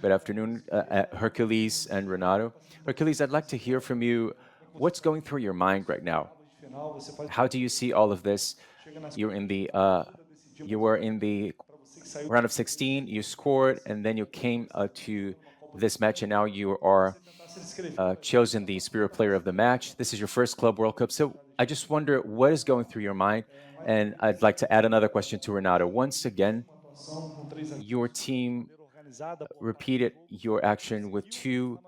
Good afternoon, Hercules and Renato. Hercules, I'd like to hear from you. What's going through your mind right now? How do you see all of this? You're in the you were in the round of 16. You scored, and then you came to this match, and now you are chosen the Spirit Player of the match. This is your first Club World Cup. So I just wonder what is going through your mind. And I'd like to add another question to Renato. Once again, your team repeated your action with two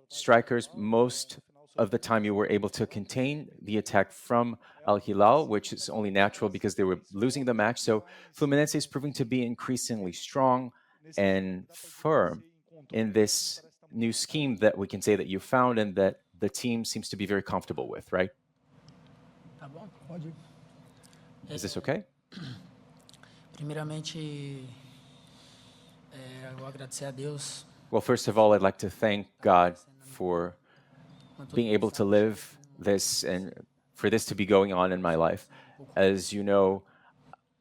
strikers. Most of the time, you were able to contain the attack from Al Hilal, which is only natural because they were losing the match. So Fluminense is proving to be increasingly strong and firm in this new scheme that we can say that you found and that the team seems to be very comfortable with, right? Tá bom? Pode ir. Is this okay? Primeiramente, eu vou agradecer a Deus Well, first of all, I'd like to thank God for being able to live this and for this to be going on in my life. As you know,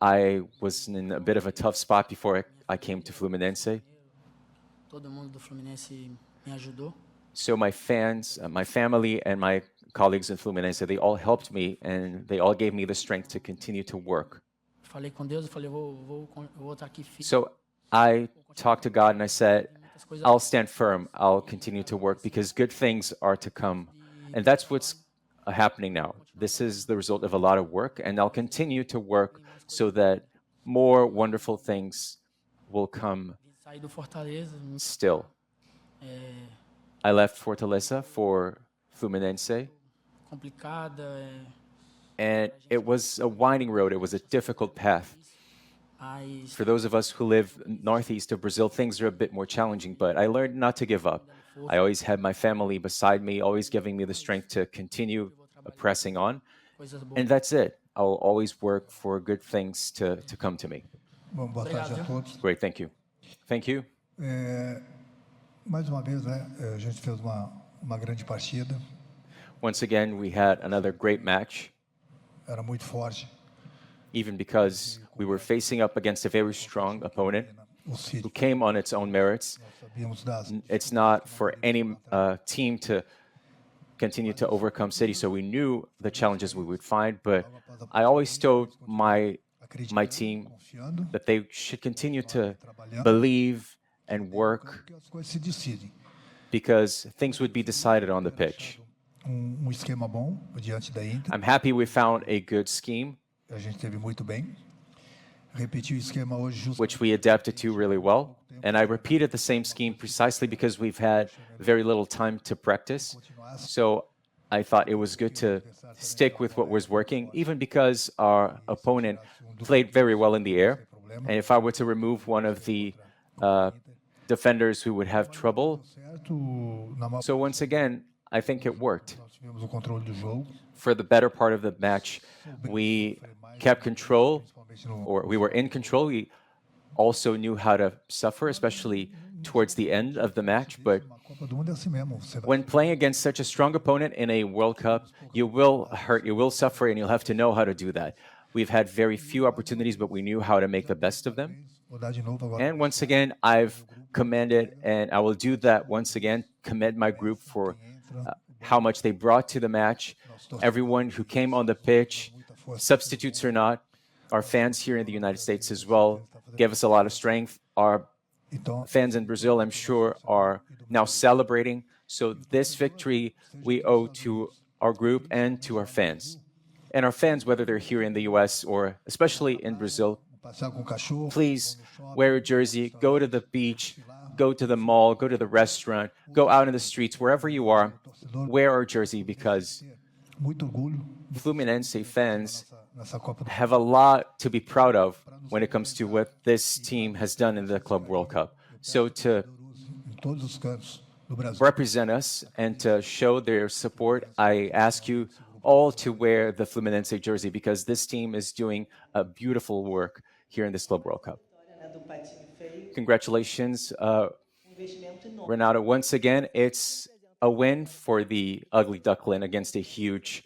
I was in a bit of a tough spot before I came to Fluminense. todo mundo do Fluminense me ajudou. So my fans, my family, and my colleagues in Fluminense, they all helped me and they all gave me the strength to continue to work. Falei com Deus, eu falei, vou estar aqui firme. So I talked to God and I said, I'll stand firm. I'll continue to work because good things are to come. And that's what's happening now. This is the result of a lot of work, and I'll continue to work so that more wonderful things will come Saí do Fortaleza, still. I left Fortaleza for Fluminense, complicada, and it was a winding road. It was a difficult path. mas For those of us who live northeast of Brazil, things are a bit more challenging, but I learned not to give up. I always had my family beside me, always giving me the strength to continue pressing on. coisas boas. And that's it. I'll always work for good things to come to me. Bom, boa tarde a todos. Great, thank you. Thank you. Mais uma vez, né, a gente fez uma grande partida, Once again, we had another great match, era muito forte. even because we were facing up against a very strong opponent O who City, came on its own merits. sabíamos das. It's not for any team to continue to overcome City, so we knew the challenges we would find, but I always told my team Confiando, that they should continue to believe and work porque as coisas se decidem. because things would be decided on the pitch. Esquema bom diante da Inter, I'm happy we found a good scheme, a gente teve muito bem. Repetiu o esquema hoje justo. which we adapted to really well. And I repeated the same scheme precisely because we've had very little time to practice. So I thought it was good to stick with what was working, even because our opponent played very well in the air. And if I were to remove one of the defenders, we would have trouble. Certo, na maior So once again, I think it worked. nós tivemos o controle do jogo, For the better part of the match, we kept control, principalmente no or we were in control. We also knew how to suffer, especially towards the end of the match. But na Copa do Mundo é assim mesmo. Você vai when playing against such a strong opponent in a World Cup, you will hurt, you will suffer, and you'll have to know how to do that. We've had very few opportunities, but we knew how to make the best of them. vou dar de novo agora. And once again, I've commended, and I will do that once again, commend my group for how much they brought to the match. Everyone who came on the pitch, substitutes or not, our fans here in the United States as well, gave us a lot of strength. Our Então, fans in Brazil, I'm sure, are now celebrating. So this victory we owe to our group and to our fans. And our fans, whether they're here in the US or especially in Brazil, passear com o cachorro, please wear a jersey, go to the beach, go to the mall, go to the restaurant, go out in the streets, wherever you are, wear our jersey because muito orgulho Fluminense fans nessa Copa do have a lot to be proud of when it comes to what this team has done in the Club World Cup. So to em todos os cantos do Brasil. represent us and to show their support, I ask you all to wear the Fluminense jersey because this team is doing a beautiful work here in this Club World Cup. Né, do patinho feio, Congratulations, investimento enorme. Renato. Once again, it's a win for the Ugly Duckling against a huge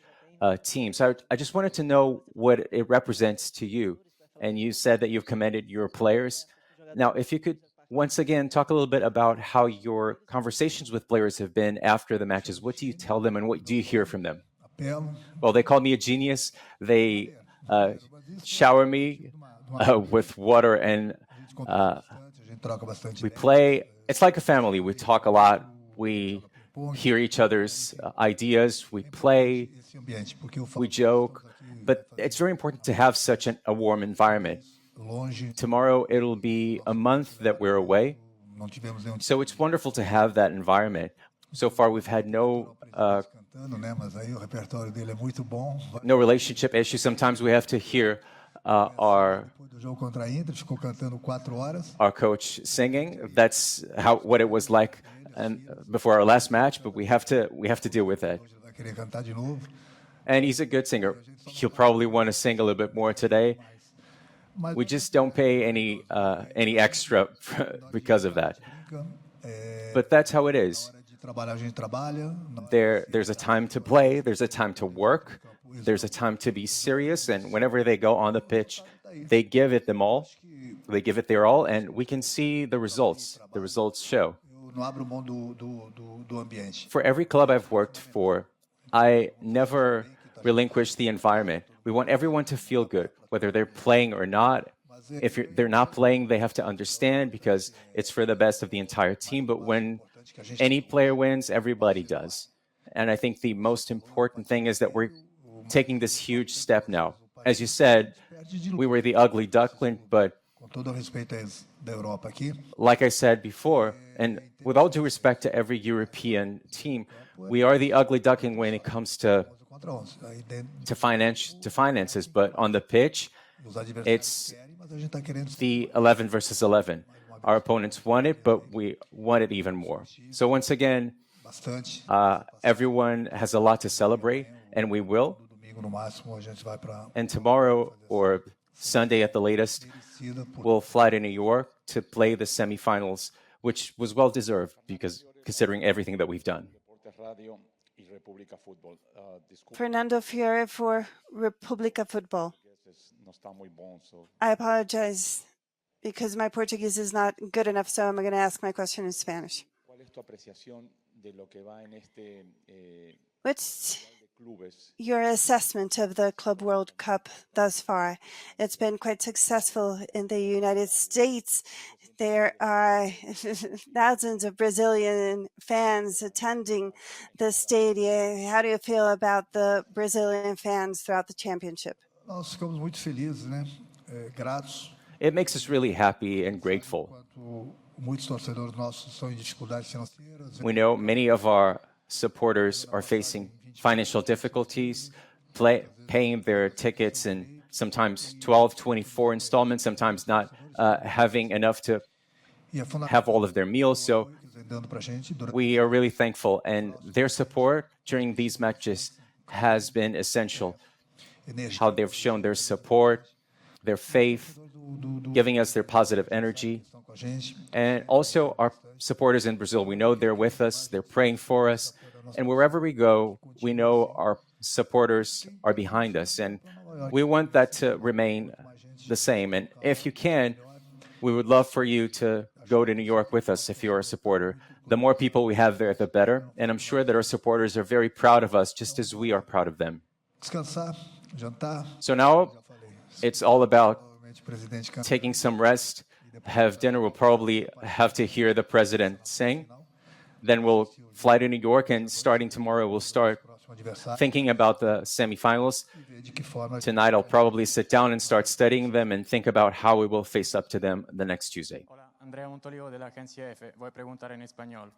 team. So I just wanted to know what it represents to you. And you said that you've commended your players. Now, if you could once again, talk a little bit about how your conversations with players have been after the matches. What do you tell them and what do you hear from them? Apelo. Well, they call me a genius. They uh, Mas isso shower faz me parte de uma with water, and a gente conversa uh, bastante, a gente troca bastante we ideia. play. It's like a family. We talk a lot. We hear each other's ideas. We play. Esse ambiente, porque eu We falo, joke. estamos aqui But it's very important to have such a warm environment. longe, Tomorrow, it'll be a month that we're away. não tivemos nenhum So it's wonderful to have that environment. So far, we've had no cantando, né? Mas aí o repertório dele é muito bom. no relationship issues. Sometimes we have to hear our Depois do jogo contra a Inter, ficou cantando 4 horas. coach singing. That's what it was like before our last match. But we have to deal with that. Hoje ele vai querer cantar de novo. And he's a good singer. He'll probably want to sing a little bit more today. Mas We just don't pay any extra because of that. But that's how it is. na hora de trabalhar, a gente trabalha. Na hora There's a time to play. There's a time to work. There's a time to be serious. And whenever they go on the pitch, they give it them all. They give it their all, and we can see the results. The results show. eu não abro mão do ambiente. For every club I've worked for, I never relinquish the environment. We want everyone to feel good, whether they're playing or not. If they're not playing, they have to understand because it's for the best of the entire team. But when any player wins, everybody does. And I think the most important thing is that we're taking this huge step now. As you said, we were the ugly duckling, but Com todo o respeito a eles da Europa aqui, like I said before, and with all due respect to every European team, we are the ugly duckling when it comes to 11 contra 11. Aí dentro, finances. But on the pitch, os adversários it's querem, mas a gente está querendo the 11 versus 11. Our opponents want it, but we want it even more. So once again, bastante. everyone has a lot to celebrate, and we will. No domingo, no máximo, a gente vai para And tomorrow or Sunday at the latest, Cida, por we'll fly to New York to play the semifinals, which was well deserved because considering everything that we've done. Fernando Fiore for República Football. I apologize because my Portuguese is not good enough, so I'm going to ask my question in Spanish. What's your assessment of the Club World Cup thus far? It's been quite successful in the United States. There are thousands of Brazilian fans attending the stadium. How do you feel about the Brazilian fans throughout the championship? Nós ficamos muito felizes, né? Gratos. It makes us really happy and grateful. Enquanto muitos torcedores nossos estão em dificuldades financeiras, We know many of our supporters are facing financial difficulties, paying their tickets in sometimes 12, 24 installments, sometimes not having enough to e é have all of their meals. So fundamental dando para a gente durante we are really thankful, and their support during these matches has been essential. energia. How they've shown their support, their faith, giving us their positive energy. Estão com a gente. And also our supporters in Brazil, we know they're with us, they're praying for us. And wherever we go, we know our supporters are behind us. And we want that to remain the same. And if you can, we would love for you to go to New York with us if you're a supporter. The more people we have there, the better. And I'm sure that our supporters are very proud of us, just as we are proud of them. Descansar, jantar. So now it's all about Provavelmente o presidente canta. taking some rest, have dinner. We'll probably have to hear the president sing. Then we'll fly to New York, and starting tomorrow, we'll start Próximo adversário. thinking about the semifinals. E ver de que forma Tonight, I'll probably sit down and start studying them and think about how we will face up to them the next Tuesday. Hola, Andrea Montolivo de la agencia F. Voy a preguntar en español.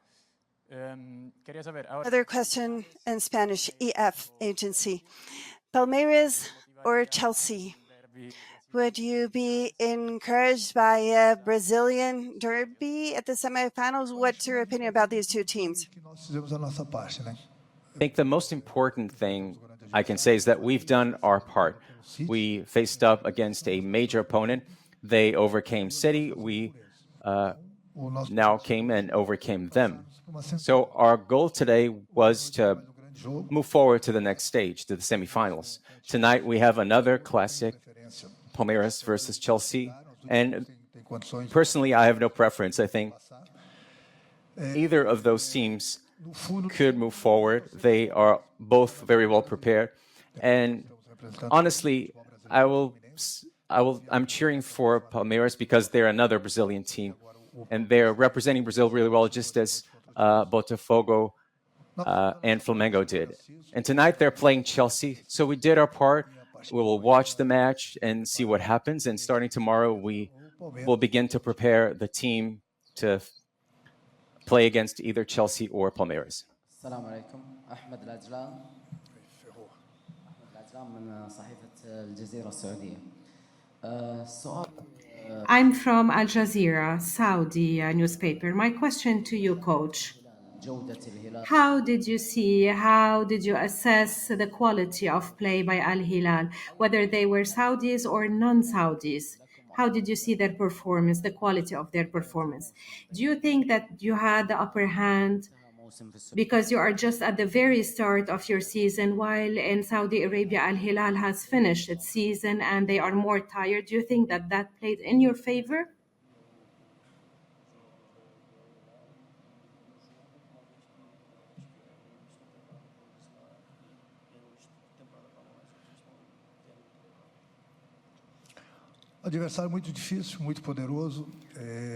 Quería saber, ahora Another question in Spanish, EF agency. Palmeiras or Chelsea? Would you be encouraged by a Brazilian derby at the semifinals? What's your opinion about these two teams? que nós fizemos a nossa parte, né? I think the most important thing I can say is that we've done our part. We faced up against a major opponent. They overcame City. We O nosso now came and overcame them. uma sensação So our goal today was to grande jogo, move forward to the next stage, to the semifinals. Tonight we have another classic, referência. Palmeiras versus Chelsea, and Personally, I have no preference. I think either of those teams could move forward. They are both very well prepared. And honestly, I'm cheering for Palmeiras because they're another Brazilian team. And they're representing Brazil really well, just as Botafogo and Flamengo did. And tonight they're playing Chelsea. So we did our part. We will watch the match and see what happens. And starting tomorrow, we will begin to prepare the team to play against either Chelsea or Palmeiras. السلام عليكم أحمد العجلان من صحيفة الجزيرة السعودية السؤال I'm from Al Jazeera, Saudi newspaper. My question to you, coach. جودة الهلال How did you assess the quality of play by Al Hilal, whether they were Saudis or non-Saudis? How did you see their performance, the quality of their performance? Do you think that you had the upper hand موسم في السعودية because you are just at the very start of your season, while in Saudi Arabia, Al Hilal has finished its season and they are more tired? Do you think that that played in your favor? Adversário muito difícil, muito poderoso.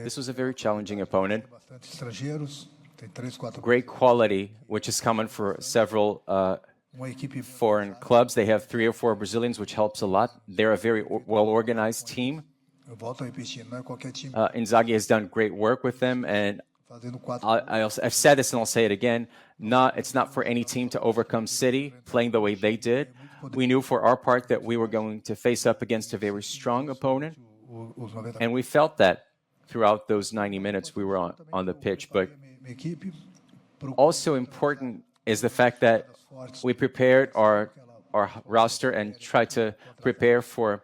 This was a very challenging opponent. Bastante estrangeiros. Tem 3, 4. Great quality, which is common for several Uma equipe foreign clubs. They have 3 or 4 Brazilians, which helps a lot. They're a very well-organized team. Eu volto a repetir, não é qualquer time Inzaghi has done great work with them, and fazendo 4. I've said this and I'll say it again. It's not for any team to overcome City playing the way they did. We knew for our part that we were going to face up against a very strong opponent, Os 90 and we felt that throughout those 90 minutes we were on the pitch. But minha equipe also important is the fact that we prepared our roster and tried to prepare for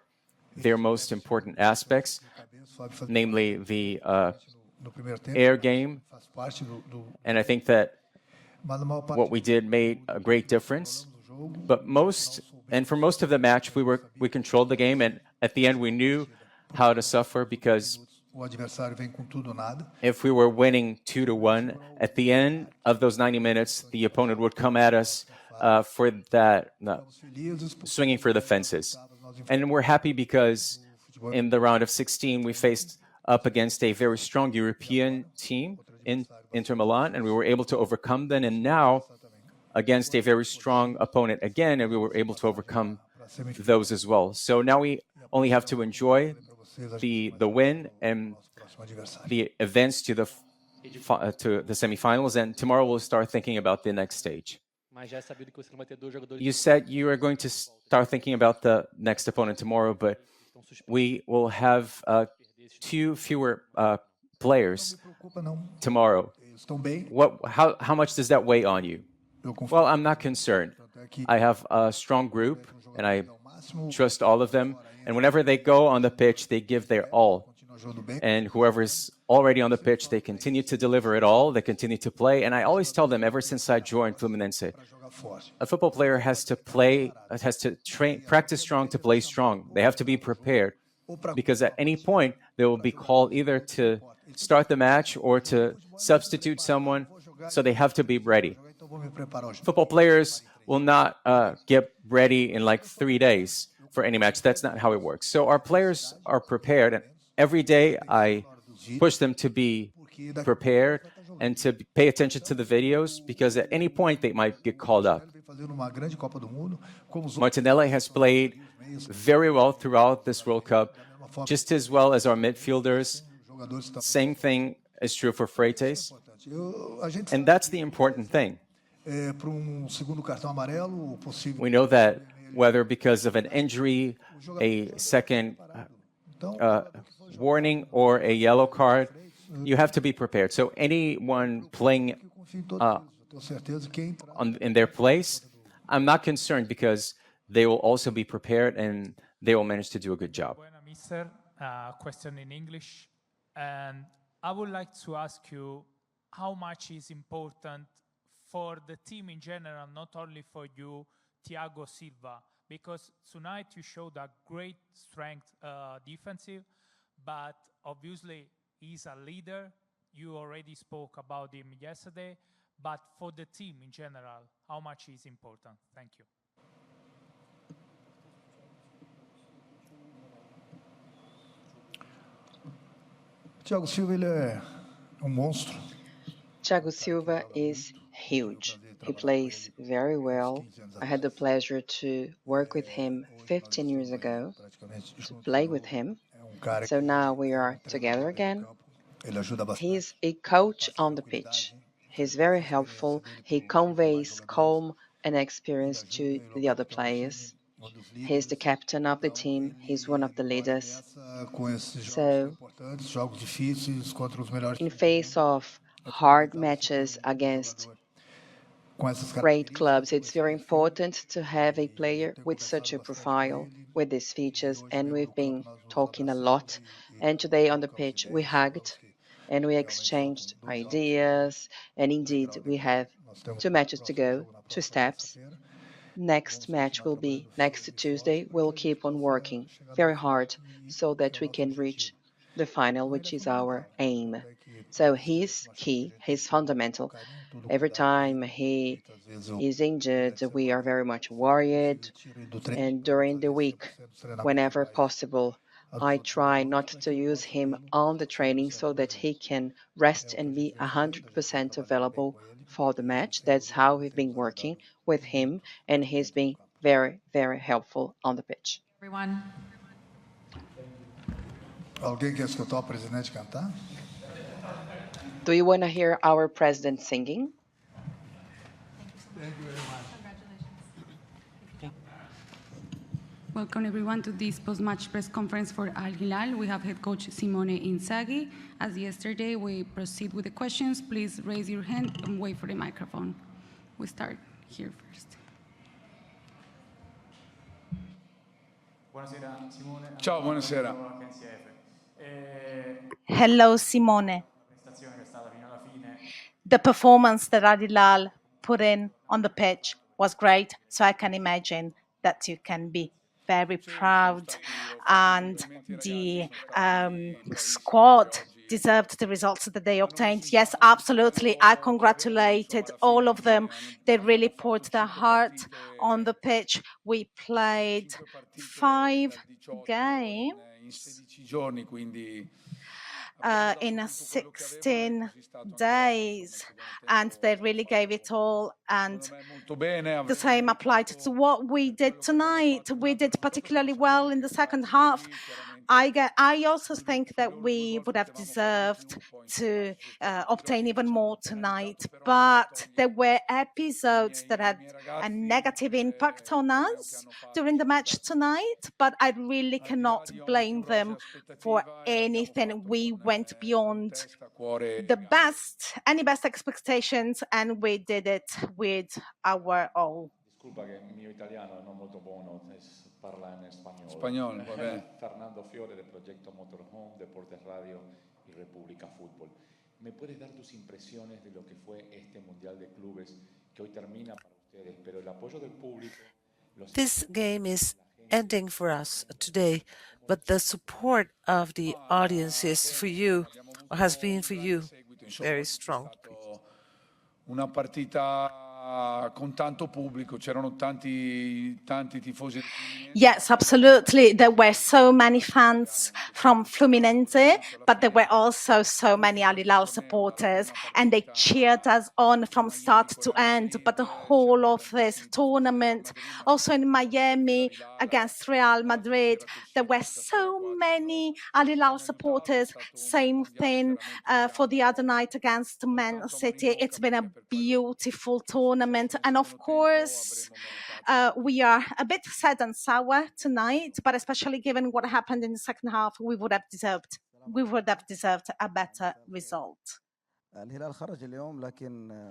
their most important aspects, sabe fazer namely the no primeiro tempo. air game. Faz parte do And I think that mas na maior parte what we did made a great difference. But for most of the match, we controlled the game, and at the end we knew how to suffer, because o adversário vem com tudo ou nada. if we were winning 2-1, at the end of those 90 minutes, the opponent would come at us for that, Felizes por swinging for the fences. And we're happy because in the round of 16, we faced up against a very strong European team in Inter Milan, and we were able to overcome them. And now, against a very strong opponent again, and we were able to overcome those as well. So now we only have to enjoy the win and próximo adversário. the events to the semifinals, and tomorrow we'll start thinking about the next stage. Mas já é sabido que você não vai ter 2 jogadores You said you are going to start thinking about the next opponent tomorrow, but we will have 2 fewer players Preocupa não. tomorrow. Eles estão bem. How much does that weigh on you? Eu confio Well, I'm not concerned. I have a strong group, and I ao máximo. trust all of them. And whenever they go on the pitch, they give their all. Continua jogando bem. And whoever's already on the pitch, they continue to deliver it all. They continue to play. And I always tell them, ever since I joined Fluminense, Jogar forte. a football player has to practice strong to play strong. They have to be prepared, because at any point they will be called either to start the match or to substitute someone. So they have to be ready. Então vou me preparar hoje. Football players will not get ready in like 3 days for any match. That's not how it works. So our players are prepared, and every day I push them to be prepared and to pay attention to the videos, because at any point they might get called up. Vem fazendo uma grande Copa do Mundo, como os outros. Martinelli has played very well throughout this World Cup, just as well as our midfielders. Jogadores estão Same thing is true for Freitas, A gente and that's the important thing. para segundo cartão amarelo, possível. We know that whether because of an injury, a second warning, or a yellow card, you have to be prepared. So anyone playing Confio em todos. Tenho certeza que quem in their place, I'm not concerned, because they will also be prepared and they will manage to do a good job. Buena, Mister. Question in English. And I would like to ask you how much is important for the team in general, not only for you, Thiago Silva, because tonight you showed a great strength defensive, but obviously he's a leader. You already spoke about him yesterday, but for the team in general, how much is important? Thank you. Thiago Silva, ele é monstro. Thiago Silva is huge. He plays very well. I had the pleasure to work with him 15 years ago, to play with him. So now we are together again. He's a coach on the pitch. He's very helpful. He conveys calm and experience to the other players. He's the captain of the team. He's one of the leaders. So, in face of hard matches against great clubs, it's very important to have a player with such a profile, with these features, and we've been talking a lot. And today on the pitch, we hugged and we exchanged ideas, and indeed, we have 2 matches to go, 2 steps. Next match will be next Tuesday. We'll keep on working very hard so that we can reach the final, which is our aim. So he's key, he's fundamental. Every time he is injured, we are very much worried. And during the week, whenever possible, I try not to use him on the training so that he can rest and be 100% available for the match. That's how we've been working with him, and he's been very, very helpful on the pitch. Everyone. Alguém quer escutar o presidente cantar? Do you want to hear our president singing? Thank you very much. Welcome everyone to this post-match press conference for Al Hilal. We have head coach Simone Inzaghi. As yesterday, we proceed with the questions. Please raise your hand and wait for the microphone. We start here first. Buonasera Simone. Ciao, buonasera. Hello, Simone. The performance that Al Hilal put in on the pitch was great, so I can imagine that you can be very proud, and the squad deserved the results that they obtained. Yes, absolutely. I congratulated all of them. They really poured their heart on the pitch. We played 5 games in 16 days, and they really gave it all, and the same applied to what we did tonight. We did particularly well in the second half. I also think that we would have deserved to obtain even more tonight, but there were episodes that had a negative impact on us during the match tonight, but I really cannot blame them for anything. We went beyond any best expectations, and we did it with our all. Disculpa che il mio italiano non molto buono, parla in spagnolo. Spagnolo, va bene. Fernando Fiore del proyecto Motorhome, Deportes Radio y República Fútbol. ¿Me puedes dar tus impresiones de lo que fue este Mundial de Clubes que hoy termina para ustedes, pero el apoyo del público? This game is ending for us today, but the support of the audience is for you, or has been for you, very strong. Una partita con tanto pubblico, c'erano tanti tifosi. Yes, absolutely. There were so many fans from Fluminense, but there were also so many Al Hilal supporters, and they cheered us on from start to end. But the whole of this tournament, also in Miami against Real Madrid, there were so many Al Hilal supporters. Same thing for the other night against Man City. It's been a beautiful tournament, and of course, we are a bit sad and sour tonight, but especially given what happened in the second half, we would have deserved a better result.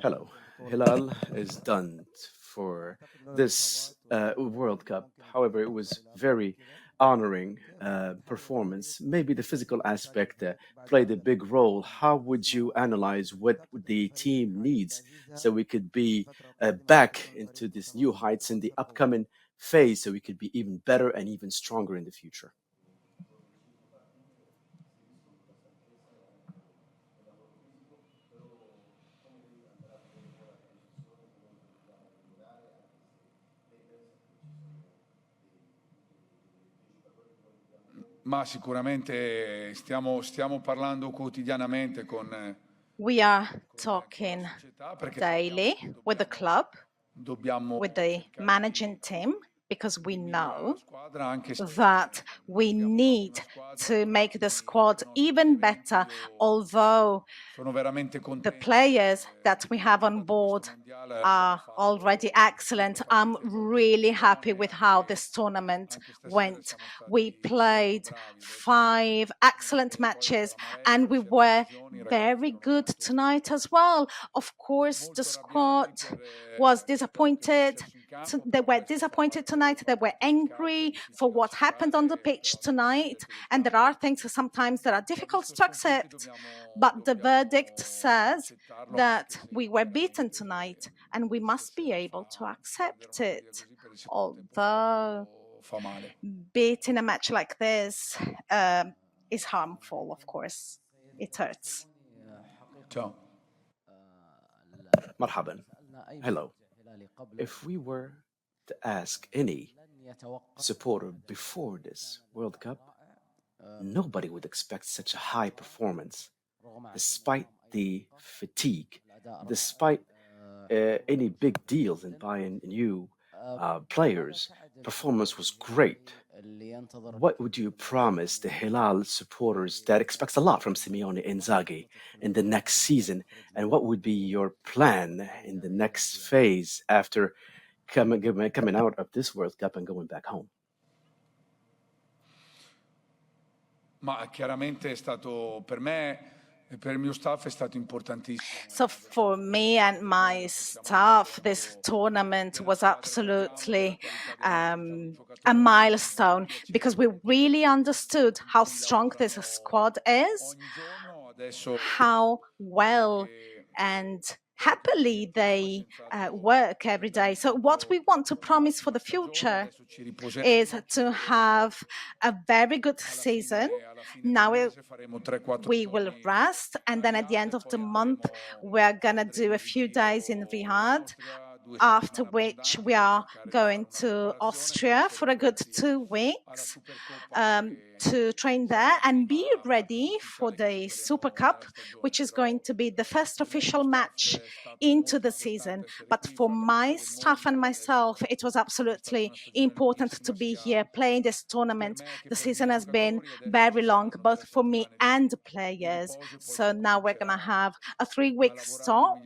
Hello. Hilal is done for this World Cup. However, it was very honoring performance. Maybe the physical aspect played a big role. How would you analyze what the team needs so we could be back into this new heights in the upcoming phase, so we could be even better and even stronger in the future? Ma sicuramente stiamo parlando quotidianamente con We are talking daily with the club, with the managing team, because we know that we need to make the squad even better, although the players that we have on board are already excellent. I'm really happy with how this tournament went. We played 5 excellent matches and we were very good tonight as well. Of course, the squad was disappointed. They were disappointed tonight. They were angry for what happened on the pitch tonight. And there are things sometimes that are difficult to accept. But the verdict says that we were beaten tonight and we must be able to accept it. Although beating a match like this is harmful, of course. It hurts. Ciao. Marhaban. Hello. If we were to ask any supporter before this World Cup, nobody would expect such a high performance, despite the fatigue, despite any big deals in buying new players. Performance was great. What would you promise the Hilal supporters that expects a lot from Simeone Inzaghi in the next season? And what would be your plan in the next phase after coming out of this World Cup and going back home? Ma chiaramente è stato per me e per il mio staff è stato importantissimo. So for me and my staff, this tournament was absolutely a milestone because we really understood how strong this squad is, how well and happily they work every day. So what we want to promise for the future is to have a very good season. Now we will rest, and then at the end of the month, we're going to do a few days in Riyadh, after which we are going to Austria for a good 2 weeks to train there and be ready for the Super Cup, which is going to be the first official match into the season. But for my staff and myself, it was absolutely important to be here playing this tournament. The season has been very long, both for me and the players. So now we're going to have a 3-week stop.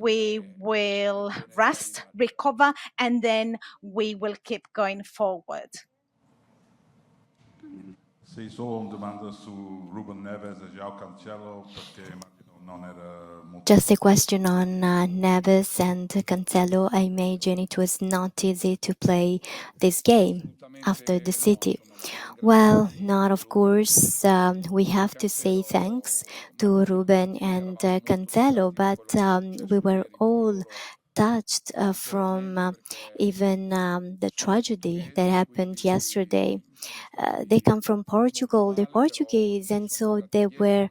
We will rest, recover, and then we will keep going forward. Sì, solo una domanda su Ruben Neves e João Cancelo perché immagino non era molto. Just a question on Neves and Cancelo. I imagine it was not easy to play this game after the City. Well, not of course. We have to say thanks to Ruben and Cancelo, but we were all touched from even the tragedy that happened yesterday. They come from Portugal, they're Portuguese, and so they were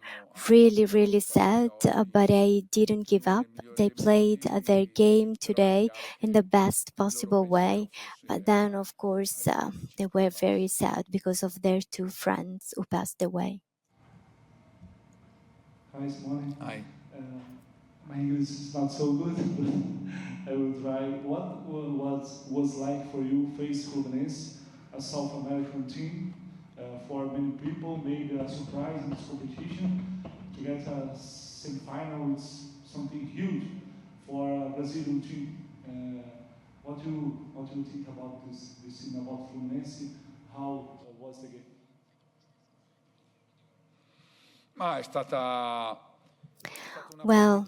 really, really sad, but I didn't give up. They played their game today in the best possible way, but then, of course, they were very sad because of their 2 friends who passed away. Hi, Simone. Hi. My English is not so good, but I will try. What was like for you face Fluminense, a South American team? For many people, maybe a surprise in this competition. To get a semi-final, it's something huge for a Brazilian team. What do you think about this team, about Fluminense? How was the game? Ma è stata Well,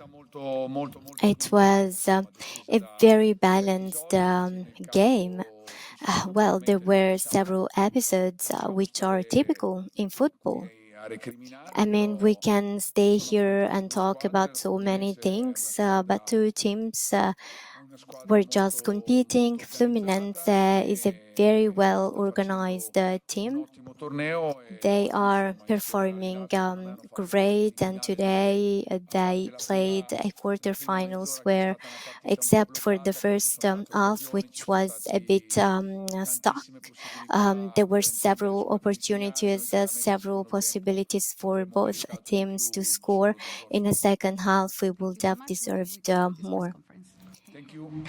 it was a very balanced game. Well, there were several episodes which are typical in football. I mean, we can stay here and talk about so many things, but 2 teams were just competing. Fluminense is a very well organized team. They are performing great, and today they played a quarterfinals where, except for the first half, which was a bit stuck, there were several opportunities, several possibilities for both teams to score. In the second half, we would have deserved more. Thank you.